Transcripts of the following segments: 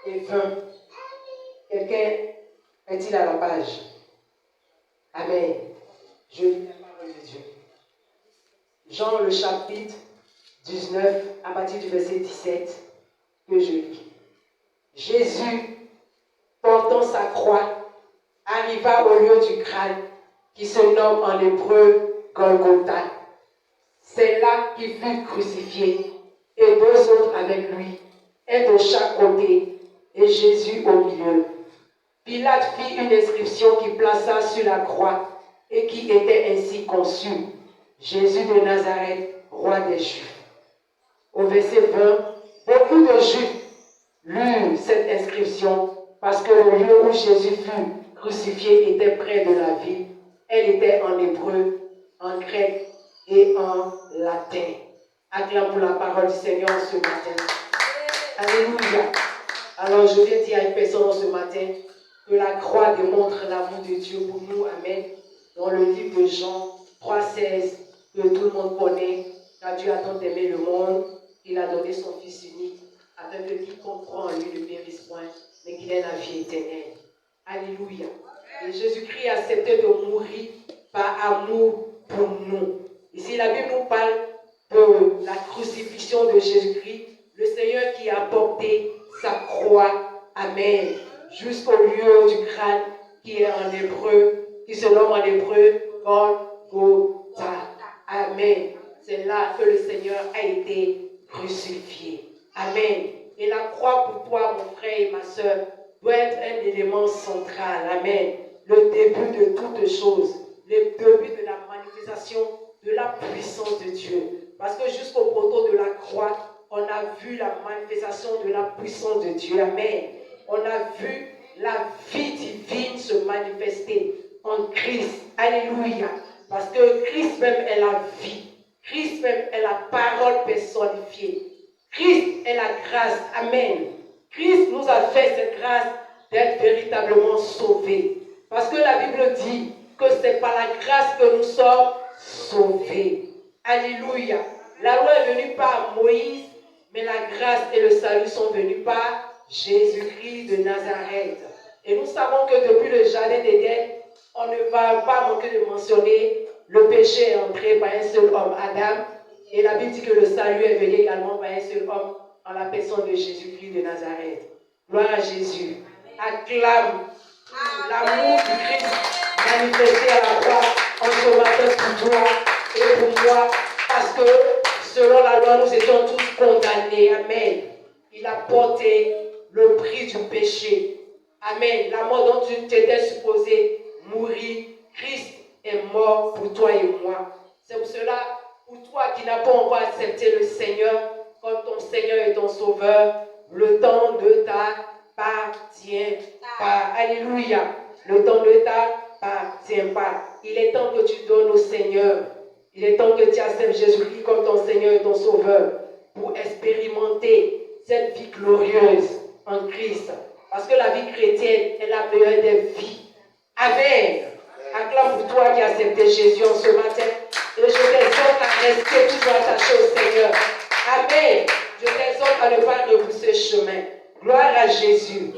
et 20. Quelqu'un est-il à la page? Amen. Je lis la parole de Dieu. Jean le chapitre 19, à partir du verset 17, que je lis. Jésus, portant sa croix, arriva au lieu du crâne, qui se nomme en hébreu Golgotha. C'est là qu'il fut crucifié, et deux autres avec lui, un de chaque côté, et Jésus au milieu. Pilate fit une inscription qui plaça sur la croix, et qui était ainsi conçue: Jésus de Nazareth, roi des Juifs. Au verset 20, beaucoup de Juifs lurent cette inscription parce que le lieu où Jésus fut crucifié était près de la ville. Elle était en hébreu, en grec et en latin. Acclame pour la parole du Seigneur ce matin. Alléluia. Alors je viens dire à une personne ce matin que la croix démontre l'amour de Dieu pour nous. Amen. Dans le livre de Jean 3,16, que tout le monde connaît, car Dieu a tant aimé le monde, il a donné son Fils unique, afin que quiconque croit en lui ne périsse point, mais qu'il ait la vie éternelle. Alléluia. Et Jésus-Christ a accepté de mourir par amour pour nous. Ici, la Bible nous parle de la crucifixion de Jésus-Christ, le Seigneur qui a porté sa croix, amen, jusqu'au lieu du crâne qui est en hébreu, qui se nomme en hébreu Golgotha. Amen. C'est là que le Seigneur a été crucifié. Amen. Et la croix pour toi, mon frère et ma soeur, doit être un élément central. Amen. Le début de toutes choses. Le début de la manifestation de la puissance de Dieu. Parce que jusqu'au poteau de la croix, on a vu la manifestation de la puissance de Dieu. Amen. On a vu la vie divine se manifester en Christ. Alléluia. Parce que Christ même est la vie. Christ même est la parole personnifiée. Christ est la grâce. Amen. Christ nous a fait cette grâce d'être véritablement sauvés. Parce que la Bible dit que c'est par la grâce que nous sommes sauvés. Alléluia. La loi est venue par Moïse, mais la grâce et le salut sont venus par Jésus-Christ de Nazareth. Et nous savons que depuis le jardin d'Éden, on ne va pas manquer de mentionner le péché est entré par un seul homme, Adam. Et la Bible dit que le salut est venu également par un seul homme, en la personne de Jésus-Christ de Nazareth. Gloire à Jésus. Acclame l'amour du Christ manifesté à la croix en ce matin pour toi et pour moi. Parce que selon la loi, nous étions tous condamnés. Amen. Il a porté le prix du péché. Amen. La mort dont tu étais supposé mourir, Christ est mort pour toi et moi. C'est pour cela, pour toi qui n'as pas encore accepté le Seigneur comme ton Seigneur et ton Sauveur, le temps ne t'appartient pas. Alléluia. Le temps ne t'appartient pas. Il est temps que tu donnes au Seigneur. Il est temps que tu acceptes Jésus-Christ comme ton Seigneur et ton Sauveur pour expérimenter cette vie glorieuse en Christ. Parce que la vie chrétienne est la meilleure des vies. Amen. Acclame pour toi qui as accepté Jésus en ce matin. Et je t'exhorte à rester toujours attaché au Seigneur. Amen. Je t'exhorte à ne pas repousser chemin. Gloire à Jésus.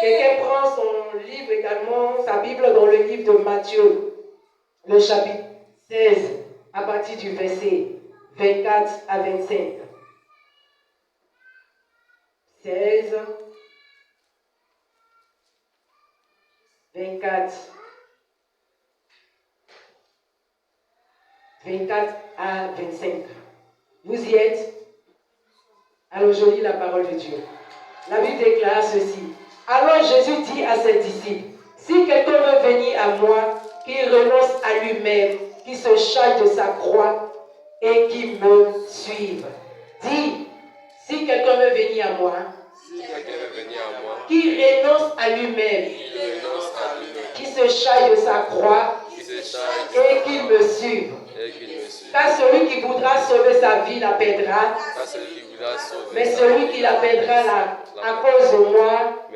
Quelqu'un prend son livre également, sa Bible dans le livre de Matthieu, le chapitre 16, à partir du verset 24 à 25. 16, 24 à 25. Vous y êtes? Alors je lis la parole de Dieu. La Bible déclare ceci. Alors Jésus dit à ses disciples, si quelqu'un veut venir à moi, qu'il renonce à lui-même, qu'il se charge de sa croix et qu'il me suive. Dis, si quelqu'un veut venir à moi, qu'il renonce à lui-même, qu'il se charge de sa croix et qu'il me suive. Car celui qui voudra sauver sa vie la perdra, mais celui qui la perdra à cause de moi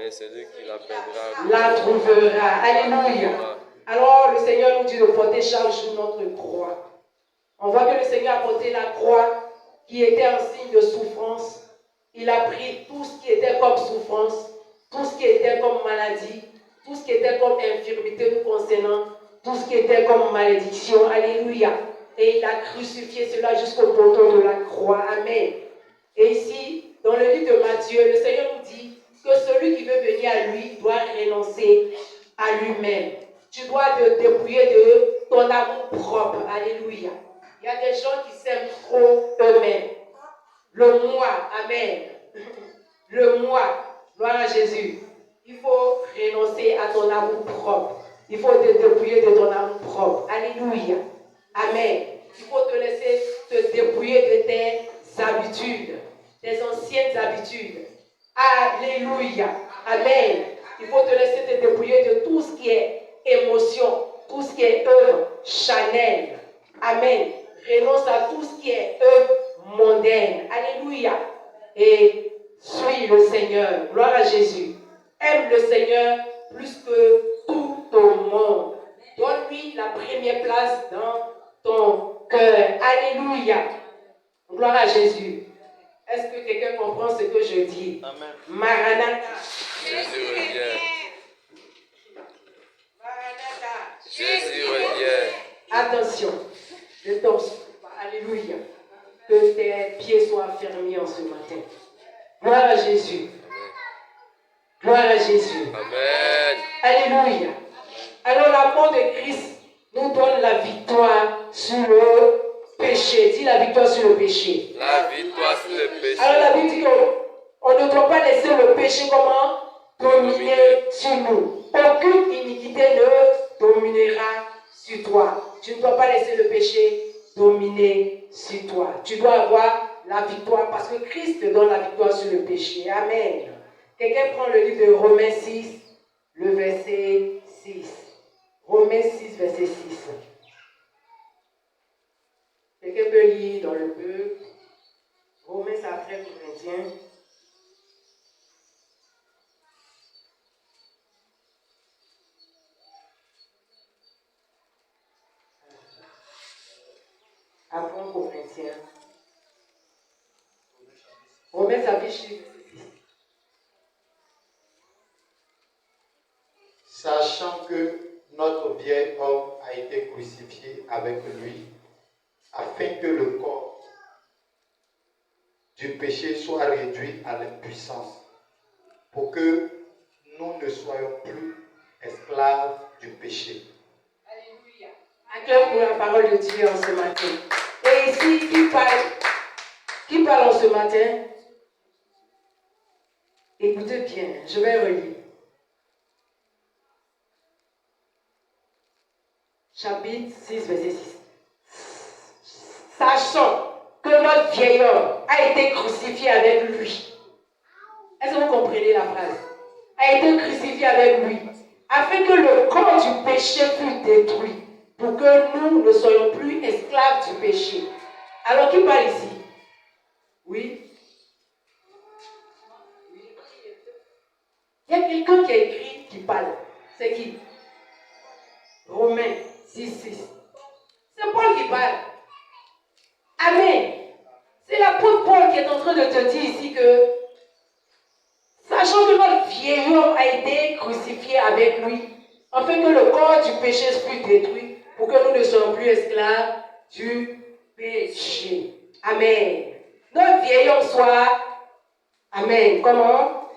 la trouvera. Alléluia. Alors le Seigneur nous dit de porter chaque jour notre croix. On voit que le Seigneur a porté la croix qui était un signe de souffrance. Il a pris tout ce qui était comme souffrance tout ce qui était comme maladie, tout ce qui était comme infirmité nous concernant, tout ce qui était comme malédiction. Alléluia. Et il a crucifié cela jusqu'au poteau de la croix. Amen. Et ici, dans le livre de Matthieu, le Seigneur nous dit que celui qui veut venir à lui doit renoncer à lui-même. Tu dois te dépouiller de ton amour propre. Alléluia. Il y a des gens qui s'aiment trop eux-mêmes. Le moi, amen. Le moi, gloire à Jésus. Il faut renoncer à ton amour propre. Il faut te dépouiller de ton amour propre. Alléluia. Amen. Il faut te laisser te dépouiller de tes habitudes, tes anciennes habitudes. Alléluia. Amen. Il faut te laisser te dépouiller de tout ce qui est émotion, tout ce qui est œuvre charnelle. Amen. Renonce à tout ce qui est œuvre mondaine. Alléluia. Et suis le Seigneur. Gloire à Jésus. Aime le Seigneur plus que tout au monde. Donne-lui la première place dans ton cœur. Alléluia. Gloire à Jésus. Est-ce que quelqu'un comprend ce que je dis? Amen. Maranatha. Jésus revient. Maranatha. Jésus revient. Attention. Ne tombe pas. Alléluia. Que tes pieds soient fermés en ce matin. Gloire à Jésus. Gloire à Jésus. Amen. Alléluia. Alors la mort de Christ nous donne la victoire sur le péché. Dis la victoire sur le péché. La victoire sur le péché. Alors la Bible dit qu'on ne doit pas laisser le péché comment dominer sur nous. Aucune iniquité ne dominera sur toi. Tu ne dois pas laisser le péché dominer sur toi. Tu dois avoir la victoire parce que Christ te donne la victoire sur le péché. Amen. Quelqu'un prend le livre de Romains 6, le verset 6. Romains 6, verset 6. Quelqu'un peut lire dans le peu. Romains, c'est après Corinthiens. Après Corinthiens. Romains, chapitre 6, verset 6. Sachant que notre vieil homme a été crucifié avec lui, afin que le corps du péché soit réduit à l'impuissance, pour que nous ne soyons plus esclaves du péché. Alléluia. Acclame pour la parole de Dieu en ce matin. Et ici, qui parle en ce matin? Écoutez bien, je vais relire. Chapitre 6, verset 6. Sachant que notre vieil homme a été crucifié avec lui. Est-ce que vous comprenez la phrase? A été crucifié avec lui, afin que le corps du péché fût détruit, pour que nous ne soyons plus esclaves du péché. Alors qui parle ici? Oui? Il y a quelqu'un qui a écrit qui parle. C'est qui? Romains 6, 6. C'est Paul qui parle. Amen. C'est l'apôtre Paul qui est en train de te dire ici que, sachant que notre vieil homme a été crucifié avec lui, afin que le corps du péché fût détruit, pour que nous ne soyons plus esclaves du péché. Amen. Notre vieil homme soit, amen, comment?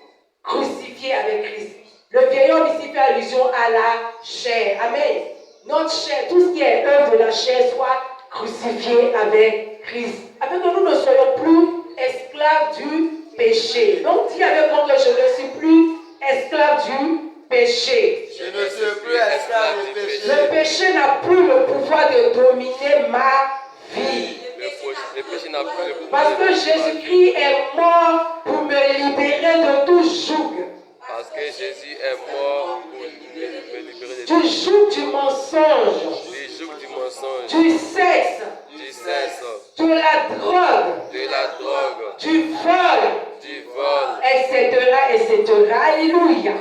Crucifié avec Christ. Le vieil homme ici fait allusion à la chair. Amen. Notre chair, tout ce qui est œuvre de la chair soit crucifié avec Christ. Afin que nous ne soyons plus esclaves du péché. Donc dis avec moi que je ne suis plus esclave du péché. Je ne suis plus esclave du péché. Le péché n'a plus le pouvoir de dominer ma vie. Le péché n'a plus le pouvoir. Parce que Jésus-Christ est mort pour me libérer de tout joug. Parce que Jésus est mort pour me libérer de Du joug du mensonge, du joug du mensonge, du sexe, du sexe, de la drogue, de la drogue, du vol, du vol, etc., etc. Alléluia.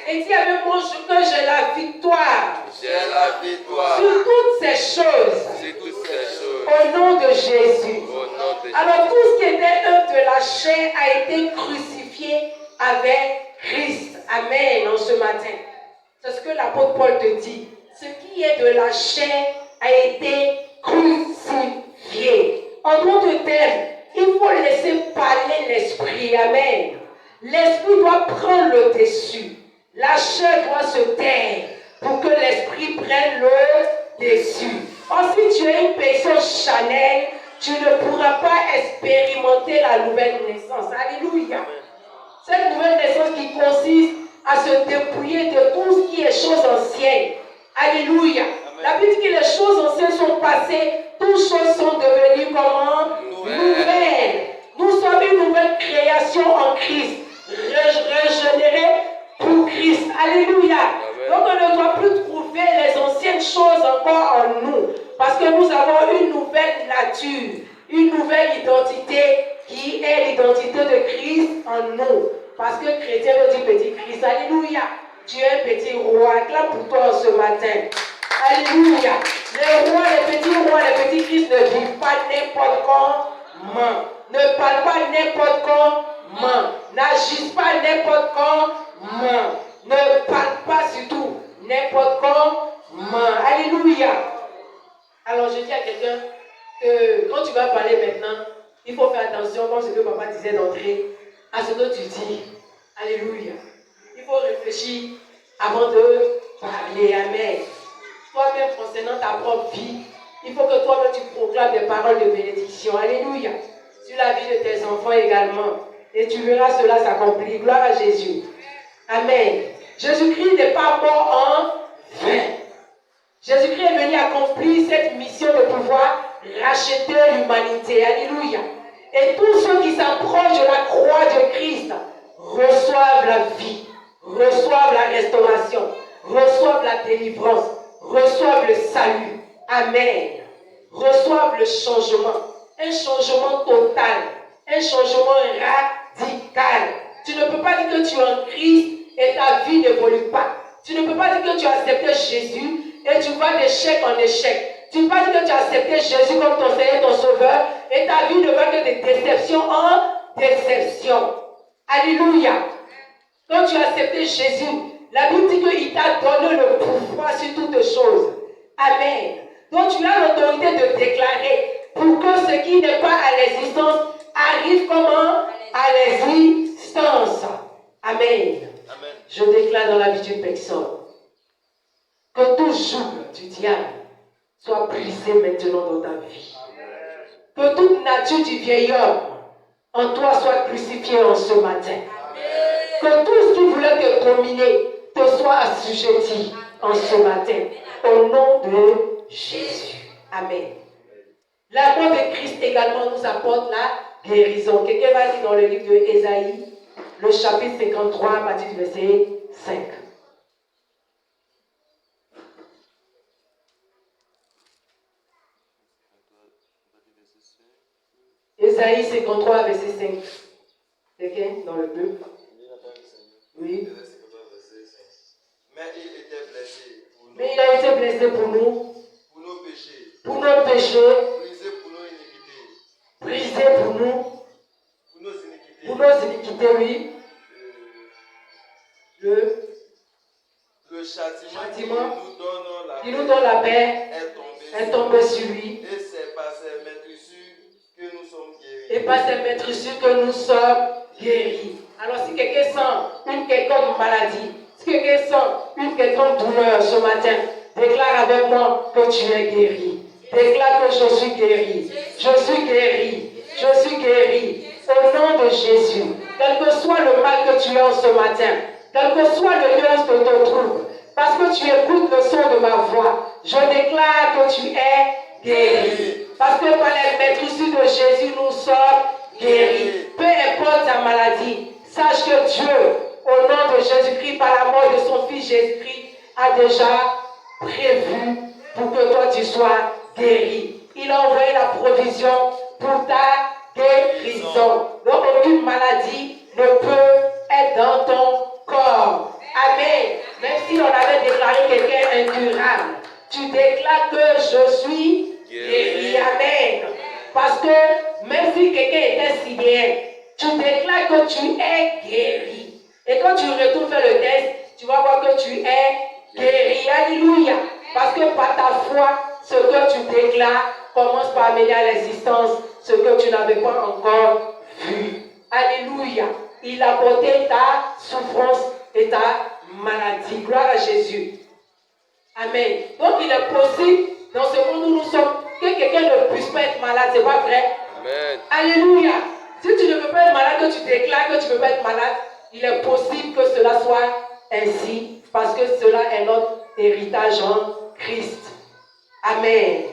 Et dis avec moi que j'ai la victoire j'ai la victoire sur toutes ces choses sur toutes ces choses. au nom de Jésus. Au nom de Jésus. Alors tout ce qui était œuvre de la chair a été crucifié avec Christ. Amen, en ce matin. C'est ce que l'apôtre Paul te dit. Ce qui est de la chair a été crucifié. En d'autres termes, il faut laisser parler l'esprit. Amen. L'esprit doit prendre le dessus. La chair doit se taire pour que l'esprit prenne le dessus. Or, si tu es une personne charnelle, tu ne pourras pas expérimenter la nouvelle naissance. Alléluia. Cette nouvelle naissance qui consiste à se dépouiller de tout ce qui est choses anciennes. Alléluia. La Bible dit que les choses anciennes sont passées, toutes choses sont devenues comment? Nouvelles. Nous sommes une nouvelle création en Christ, régénérée pour Christ. Alléluia. Donc on ne doit plus trouver les anciennes choses encore en nous, parce que nous avons une nouvelle nature, une nouvelle identité qui est l'identité de Christ en nous. Parce que chrétien veut dire petit Christ. Alléluia. Tu es un petit roi. Acclame pour toi ce matin. Alléluia. Les rois, les petits rois, les petits Christ ne vivent pas n'importe comment. Ne parlent pas n'importe comment. N'agissent pas n'importe comment. Ne parlent pas surtout n'importe comment. Alléluia. Alors je dis à quelqu'un que quand tu vas parler maintenant, il faut faire attention, comme ce que papa disait d'entrer, à ce que tu dis. Alléluia. Il faut réfléchir avant de parler. Amen. Toi-même, concernant ta propre vie, il faut que toi-même tu proclames des paroles de bénédiction. Alléluia. Sur la vie de tes enfants également. Et tu verras cela s'accomplir. Gloire à Jésus. Amen. Jésus-Christ n'est pas mort en vain. Jésus-Christ est venu accomplir cette mission de pouvoir racheter l'humanité. Alléluia. Et tous ceux qui s'approchent de la croix de Christ reçoivent la vie, reçoivent la restauration, reçoivent la délivrance, reçoivent le salut. Amen. Reçoivent le changement. Un changement total. Un changement radical. Tu ne peux pas dire que tu es en Christ et ta vie n'évolue pas. Tu ne peux pas dire que tu as accepté Jésus et tu vas d'échec en échec. Tu ne peux pas dire que tu as accepté Jésus comme ton Seigneur et ton Sauveur et ta vie ne va que de déception en déception. Alléluia. Quand tu as accepté Jésus, la Bible dit qu'il t'a donné le pouvoir sur toutes choses. Amen. Donc tu as l'autorité de déclarer pour que ce qui n'est pas à l'existence arrive comment? À l'existence. Amen. Amen. Je déclare dans la vie d'une personne que tout joug du diable soit brisé maintenant dans ta vie. Que toute nature du vieil homme en toi soit crucifiée en ce matin. Que tout ce qui voulait te dominer te soit assujetti en ce matin. Au nom de Jésus. Amen. La mort de Christ également nous apporte la guérison. Quelqu'un va dire dans le livre de Ésaïe, le chapitre 53, à partir du verset 5. Ésaïe 53, verset 5. Quelqu'un dans le peuple? Oui. Mais il était blessé pour nous. Mais il a été blessé pour nous. Pour nos péchés. Pour nos péchés. Brisé pour nos iniquités. Brisé pour nous. Pour nos iniquités. Pour nos iniquités, oui. Le châtiment qui nous donne la paix est tombé sur lui. Et c'est par ses maîtrissures que nous sommes guéris. Et par ses maîtrissures que nous sommes guéris. Alors si quelqu'un sent une quelconque maladie, si quelqu'un sent une quelconque douleur ce matin, déclare avec moi que tu es guéri. Déclare que je suis guéri. Je suis guéri. Je suis guéri. Au nom de Jésus. Quel que soit le mal que tu as en ce matin, quel que soit le lieu où tu te trouves, parce que tu écoutes le son de ma voix, je déclare que tu es guéri. Parce que par les maîtrisures de Jésus, nous sommes guéris. Peu importe ta maladie, sache que Dieu, au nom de Jésus-Christ, par la mort de son Fils Jésus-Christ, a déjà prévu pour que toi tu sois guéri. Il a envoyé la provision pour ta guérison. Donc aucune maladie ne peut être dans ton corps. Amen. Même si on avait déclaré quelqu'un incurable, tu déclares que je suis guéri. Amen. Parce que même si quelqu'un était sidéré, tu déclares que tu es guéri. Et quand tu retournes faire le test, tu vas voir que tu es guéri. Alléluia. Parce que par ta foi, ce que tu déclares commence par amener à l'existence ce que tu n'avais pas encore vu. Alléluia. Il a porté ta souffrance et ta maladie. Gloire à Jésus. Amen. Donc il est possible, dans ce monde où nous sommes, que quelqu'un ne puisse pas être malade. C'est pas vrai? Amen. Alléluia. Si tu ne peux pas être malade, que tu déclares que tu ne peux pas être malade, il est possible que cela soit ainsi, parce que cela est notre héritage en Christ. Amen.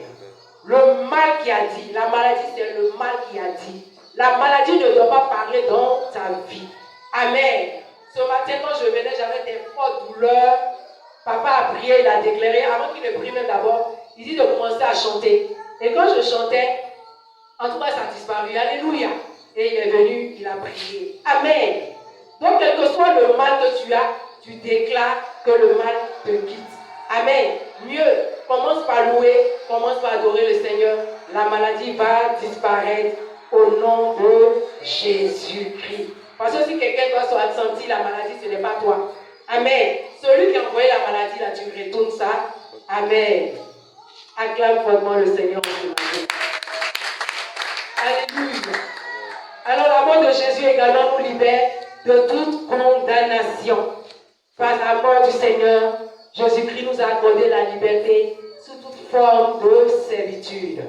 Le mal qui a dit, la maladie c'est le mal qui a dit. La maladie ne doit pas parler dans ta vie. Amen. Ce matin quand je venais, j'avais des fortes douleurs. Papa a prié, il a déclaré, avant qu'il ne prie même d'abord, il dit de commencer à chanter. Et quand je chantais, en tout cas ça a disparu. Alléluia. Et il est venu, il a prié. Amen. Donc quel que soit le mal que tu as, tu déclares que le mal te quitte. Amen. Mieux, commence par louer, commence par adorer le Seigneur. La maladie va disparaître au nom de Jésus-Christ. Parce que si quelqu'un doit se sentir la maladie, ce n'est pas toi. Amen. Celui qui a envoyé la maladie, là, tu retournes ça. Amen. Acclame fortement le Seigneur en ce matin. Alléluia. Alors la mort de Jésus également nous libère de toute condamnation. Par la mort du Seigneur, Jésus-Christ nous a accordé la liberté sous toute forme de servitude.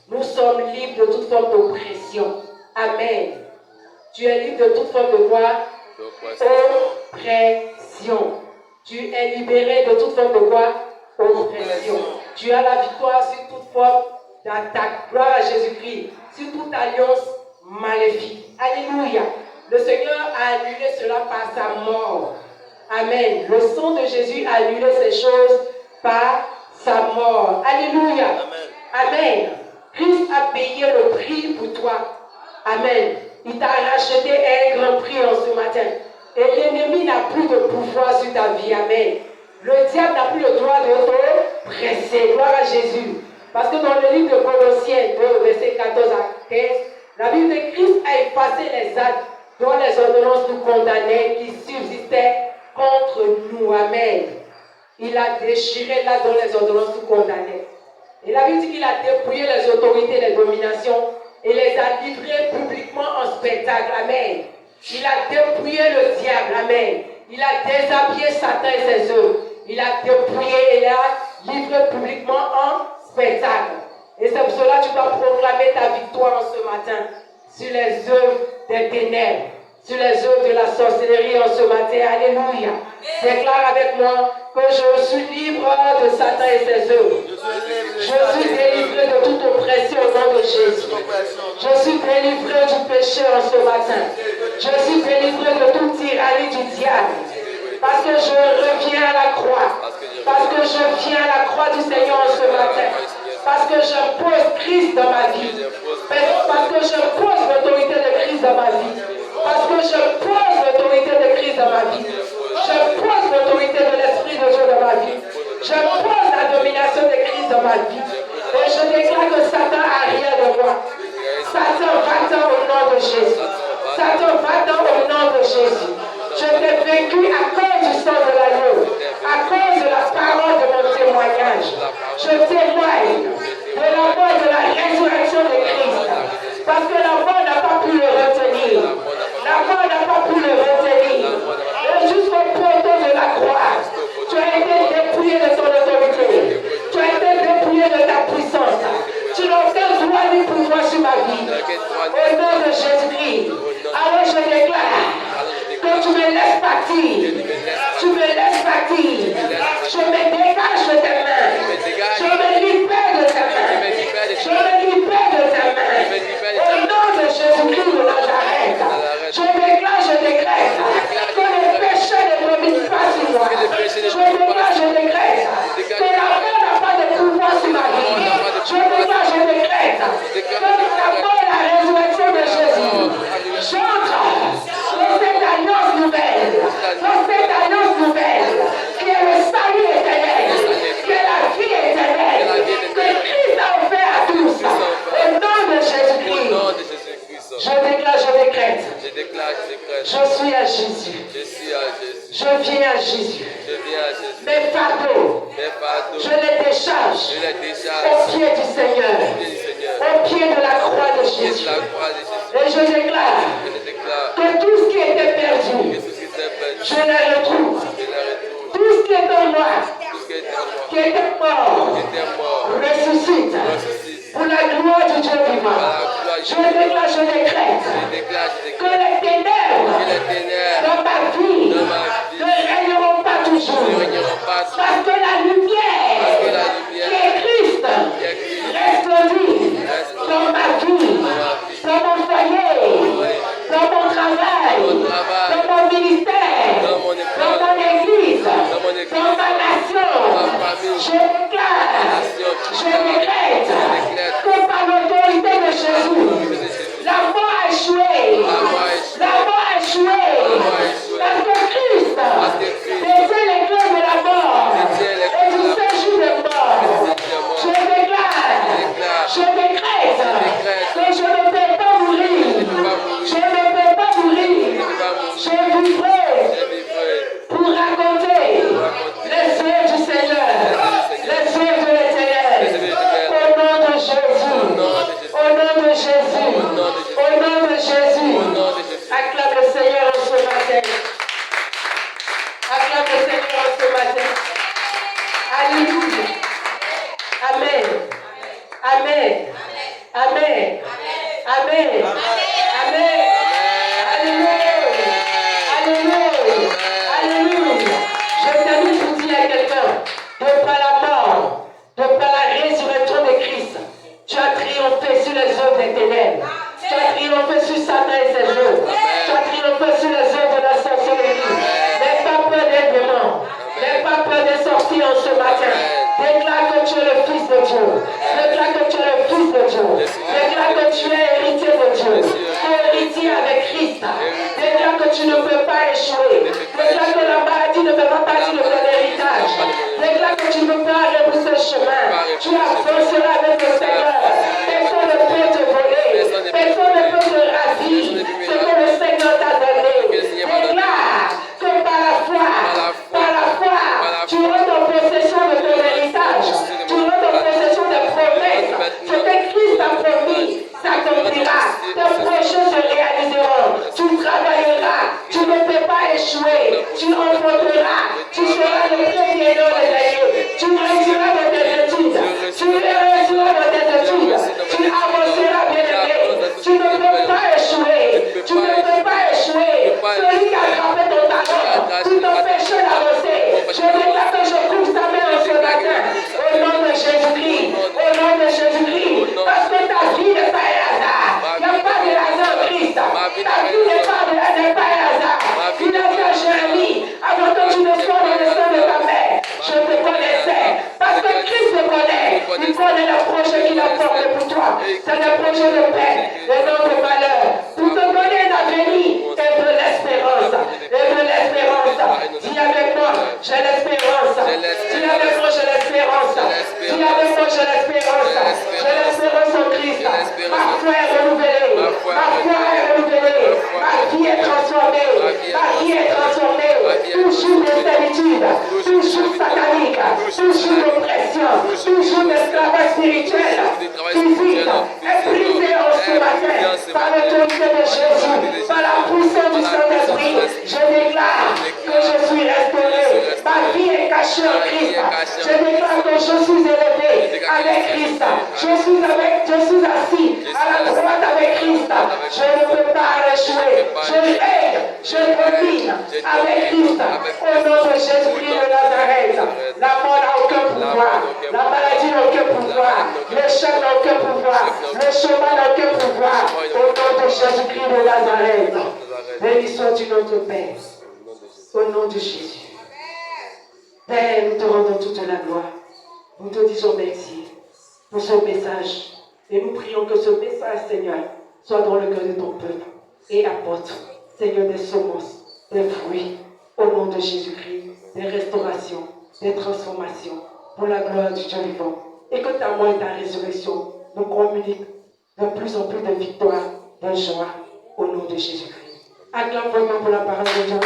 Nous sommes libres de toute forme d'oppression. Amen. Tu es libre de toute forme de quoi? Oppression. Tu es libéré de toute forme de quoi? Oppression. Tu as la victoire sur toute forme d'attaque. Gloire à Jésus-Christ. Sur toute alliance maléfique. Alléluia. Le Seigneur a annulé cela par sa mort. Amen. Le sang de Jésus a annulé ces choses par sa mort. Alléluia. Amen. Christ a payé le prix pour toi. Amen. Il t'a racheté un grand prix en ce matin. Et l'ennemi n'a plus de pouvoir sur ta vie. Amen. Le diable n'a plus le droit de te presser. Gloire à Jésus. Parce que dans le livre de Colossiens 2, versets 14 à 15, la Bible de Christ a effacé les actes dont les ordonnances nous condamnaient, qui subsistaient contre nous. Amen. Il a déchiré là dont les ordonnances nous condamnaient. Et la Bible dit qu'il a dépouillé les autorités, les dominations et les a livrées publiquement en spectacle. Amen. Il a dépouillé le diable. Amen. Il a déshabillé Satan et ses œuvres. Il a dépouillé et l'a livré publiquement en spectacle. Et c'est pour cela que tu dois proclamer ta victoire en ce matin sur les œuvres des ténèbres, sur les œuvres de la sorcellerie en ce matin. Alléluia. Déclare avec moi que je suis libre de Satan et ses œuvres. Je suis délivré de toute oppression au nom de Jésus. Je suis délivré du péché en ce matin. Je suis délivré de toute tyrannie du diable. Parce que je reviens à la croix. Parce que je viens à la croix du Seigneur en ce matin. Parce que je pose Christ dans ma vie. Parce que je pose l'autorité de Christ dans ma vie. Parce que je pose l'autorité de Christ dans ma vie. Je pose l'autorité de l'Esprit de Dieu dans ma vie. Je pose la domination de Christ dans ma vie. Et je déclare que Satan n'a rien de moi. Satan, va-t'en au nom de Jésus. Satan, va-t'en au nom de Jésus. Je t'ai vaincu à cause du sang de l'agneau, à cause de la parole de mon témoignage. Je témoigne de la mort de la résurrection de Christ. Parce que la mort n'a pas pu le retenir. La mort n'a pas pu le retenir. Et jusqu'au poteau de la croix, tu as été dépouillé de ton autorité. Tu as été dépouillé de ta puissance. Tu n'as aucun droit ni pouvoir sur ma vie. Au nom de Jésus-Christ. Alors je déclare que tu me laisses partir. Tu me laisses partir. Je me dégage de tes mains. Je me libère de tes mains. Je me libère de tes mains. Au nom de Jésus-Christ de Nazareth. Je déclare, je décrète que le péché ne domine pas sur moi. Je déclare, je décrète que la mort n'a pas de pouvoir sur ma vie. Je déclare, je décrète que la mort et la résurrection de Jésus. J'entre dans cette alliance nouvelle, dans cette Je suis à Jésus. Je viens à Jésus. Je viens à Jésus. Mes fardeaux, Mes fardeaux, je les décharge je les au décharge pied du Seigneur, au pied du Seigneur. au pied de la croix de Pied Jésus. de la croix de Jésus. Et je déclare Je déclare que tout ce qui était que perdu, tout ce qui était perdu, je le retrouve. je le retrouve. Tout ce qui est en moi, Tout ce qui était en moi, qui était mort, qui était mort, ressuscite. ressuscite. Pour la gloire du Dieu vivant. Je déclare, je décrète Je déclare, que les ténèbres que les ténèbres dans ma vie dans ma vie ne régneront pas toujours. ne régneront pas sur Parce que la lumière Parce que la qui lumière est Christ qui est Christ resplendit dans ma vie, dans mon foyer, dans mon travail, dans mon ministère, dans mon dans école, mon église, dans mon église, dans ma nation. ma famille, Je déclare, je décrète décrète que par l'autorité de Jésus, que Jésus, la mort a échoué. la mort a échoué. La mort a échoué. mort a échoué. Parce que Christ Parce que Christ détient les clés de la mort détient les et du clés de la séjour de mort. mort. Je déclare, je décrète que je ne peux pas mourir. Je ne peux pas mourir. Je vivrai J'ai vivré pour raconter les œuvres du Seigneur, les œuvres de l'Éternel. Au nom de Jésus. Au nom de Jésus. Au nom de Jésus. au nom de Jésus. Acclame le Seigneur en ce matin. Acclame le Seigneur en ce matin. Alléluia. Amen. Amen. Amen. Amen. Amen. Alléluia. Alléluia. Alléluia. Je termine pour dire à quelqu'un, de par la mort, de par la résurrection de Christ, tu as triomphé sur les œuvres des ténèbres. Tu as triomphé sur Satan et ses œuvres. Tu as triomphé sur les œuvres de la sorcellerie. N'aie pas peur des démons. N'aie pas peur des sorties en ce matin. Déclare que tu es le Fils de Dieu. Déclare que tu es le Fils de Dieu. Déclare que tu es héritier de Dieu. Héritier avec Christ. Déclare que tu ne peux pas échouer. Déclare que la maladie ne fait pas partie de ton héritage. Déclare que tu ne peux pas repousser le chemin. Tu avanceras avec le Seigneur. Personne ne peut te voler. Personne ne peut te ravir ce que le Seigneur t'a donné. Déclare que par la foi, tu rentres en possession de ton héritage. Tu rentres en possession des promesses. Ce que Christ a promis s'accomplira. Tes projets se réaliseront. Tu travailleras. Tu ne peux pas échouer. Tu emporteras. Tu seras le premier dans les années. Tu réussiras dans tes études. Tu réussiras dans tes études. Tu avanceras bien aimé. Tu ne peux pas échouer. Tu ne peux pas échouer. Celui qui a attrapé ton talent, tout t'empêche d'avancer. Je déclare que je coupe sa main en ce matin. Au nom de Jésus-Christ. Au nom de Jésus-Christ. Parce que ta vie n'est pas un hasard. Il n'y a pas de hasard en Christ. Ta vie n'est pas un hasard. Il a dit à Jérémie, avant que tu ne sois dans le sein de ta mère, je te connaissais. Parce que Christ te connaît. Il connaît le projet qu'il a formé pour toi. C'est le projet de paix et non de malheur. Pour te donner un avenir et de l'espérance. Et de l'espérance. Dis avec moi, j'ai l'espérance. Dis avec moi, j'ai l'espérance. Dis avec moi, j'ai l'espérance. J'ai l'espérance en Christ. Ma foi est renouvelée. Ma foi est renouvelée. Ma vie est transformée. Ma vie est transformée. Toujours de servitude. Toujours satanique. Toujours d'oppression. Toujours d'esclavage spirituel. Physique. Est brisé en ce matin. Par l'autorité de Jésus. Par la puissance du Saint-Esprit. Je déclare que je suis restauré. Ma vie est cachée en Christ. Je déclare que je suis élevé avec Christ. Je suis assis à la droite avec Christ. Je ne peux pas échouer. Je règne, je domine avec Christ. Au nom de Jésus-Christ de Nazareth. La mort n'a aucun pouvoir. La maladie n'a aucun pouvoir. L'échec n'a aucun pouvoir. Le chemin n'a aucun pouvoir. Au nom de Jésus-Christ de Nazareth. Béni soit-tu notre Père. Au nom de Jésus. Père, nous te rendons toute la gloire. Nous te disons merci pour ce message. Et nous prions que ce message, Seigneur, soit dans le cœur de ton peuple et apporte, Seigneur, des semences, des fruits, au nom de Jésus-Christ, des restaurations, des transformations, pour la gloire du Dieu vivant. Et que ta mort et ta résurrection nous communiquent de plus en plus de victoire, de joie, au nom de Jésus-Christ. Acclame vraiment pour la parole de Dieu.